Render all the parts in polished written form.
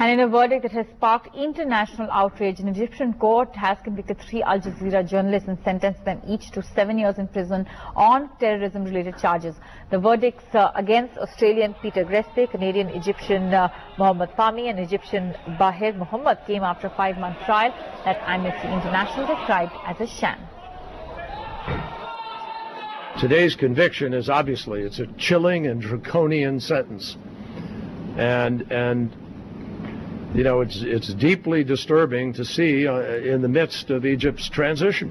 And in a verdict that has sparked international outrage, an Egyptian court has convicted 3 AlJazeera journalists and sentenced them each to 7 years in prison on terrorism-related charges. The verdicts against Australian Peter Greste, Canadian Egyptian Mohammed Fahmy and Egyptian Bahir Mohammed came after a 5-month trial that Amnesty International described as a sham. Today's conviction is obviously, it's a chilling and draconian sentence. And you know, it's deeply disturbing to see in the midst of Egypt's transition.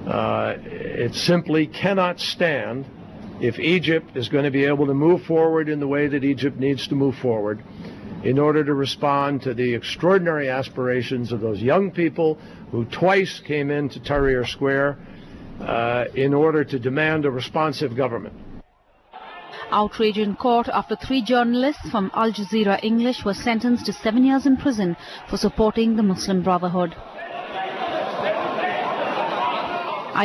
It simply cannot stand if Egypt is going to be able to move forward in the way that Egypt needs to move forward in order to respond to the extraordinary aspirations of those young people who twice came into Tahrir Square in order to demand a responsive government. Outrage in court after 3 journalists from AlJazeera English were sentenced to 7 years in prison for supporting the Muslim Brotherhood.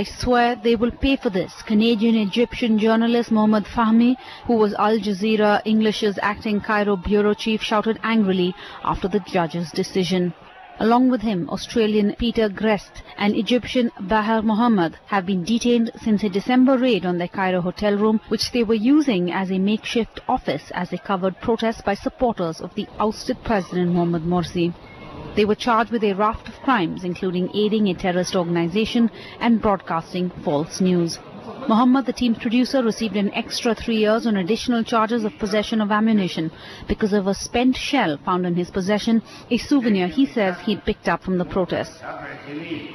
"I swear they will pay for this," Canadian Egyptian journalist Mohammed Fahmy, who was Al-Jazeera English's acting Cairo bureau chief, shouted angrily after the judge's decision. Along with him, Australian Peter Greste and Egyptian Bahir Mohammed have been detained since a December raid on their Cairo hotel room, which they were using as a makeshift office as they covered protests by supporters of the ousted President Mohamed Morsi. They were charged with a raft of crimes, including aiding a terrorist organization and broadcasting false news. Mohammed, the team's producer, received an extra 3 years on additional charges of possession of ammunition because of a spent shell found in his possession, a souvenir he says he'd picked up from the protests.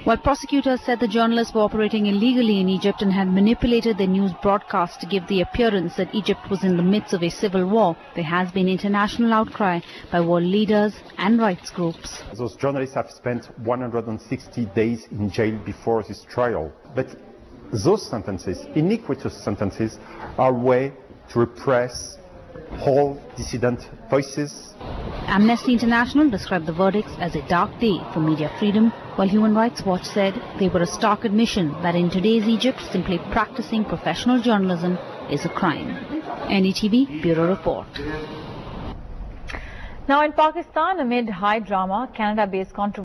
While prosecutors said the journalists were operating illegally in Egypt and had manipulated their news broadcast to give the appearance that Egypt was in the midst of a civil war, there has been international outcry by world leaders and rights groups. Those journalists have spent 160 days in jail before this trial. But those sentences, iniquitous sentences, are a way to repress all dissident voices. Amnesty International described the verdicts as a dark day for media freedom, while Human Rights Watch said they were a stark admission that in today's Egypt, simply practicing professional journalism is a crime. NDTV Bureau Report. Now in Pakistan, amid high drama, Canada-based controversy